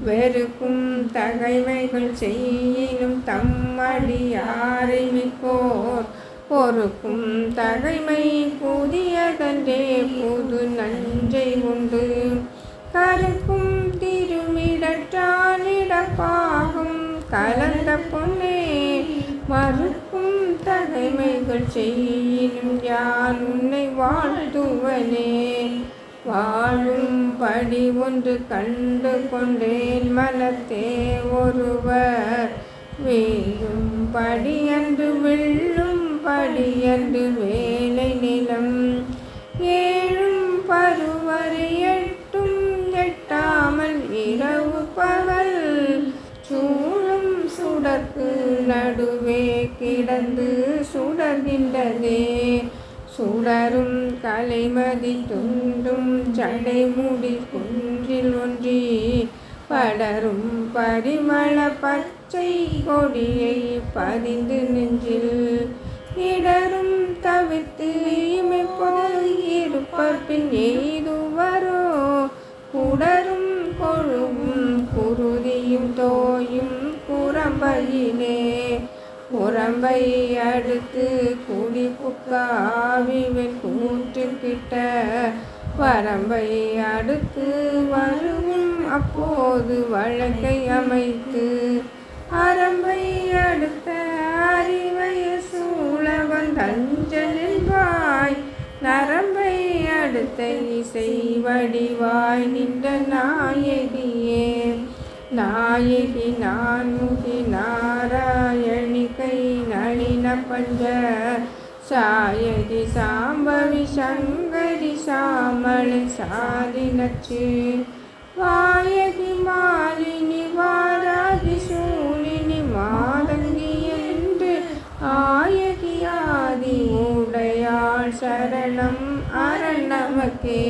வெறுக்கும் தகைமைகள் செய்யினும் தம்மடியாரை மிக்கோர் பொறுக்கும் தகைமை புதியதன்றே புது நஞ்சை உண்டு கருக்கும் திருமிடற்றானிடப்பாகும் கலந்த பொன்னே மறுக்கும் தகைமைகள் செய்யினும் யான் உன்னை வாழ்த்துவனே. வாழும்படி ஒன்று கண்டு கொண்டேன் மனத்தே ஒருவர் வேலும் படியன்று வெல்லும் படியன்று வேலை நிலம் ஏழும் பருவரை எட்டும் எட்டாமல் இரவு பகல் சூழும் சுடற்கு நடுவே கிடந்து சுடர்கின்றதே. சுடரும் கலைமதி துண்டும் சடைமுடி குன்றில் ஒன்றி படரும் பரிமள பச்சை கொடியை பதிந்து நெஞ்சில் இடரும் தவிர்த்து இமை போல் இருப்பர் பின் எய்துவரோ குடரும் கொழுவும் குருதியும் தோயும் குரம்பையிலே புறம்பை அடுத்து குடிப்புக்காவிவன் கூற்றுக்கிட்ட வரம்பை அடுத்து வருவும் அப்போது வழக்கை அமைத்து அரம்பை அடுத்த அறிவைய சூழவன் தஞ்சலின்பாய் நரம்பை அடுத்த இசை வடிவாய் நின்ற நாயகியே. நாயகி நான்முகி நாராயணி கை நளின பஞ்ச சாயகி சாம்பவி சங்கரி சாமளை சாதினச்சு வாயகி மாலினி வாராகி சூலினி மாதங்கி என்று ஆயகி ஆதி உடையாள் சரணம் அரண் நமக்கே.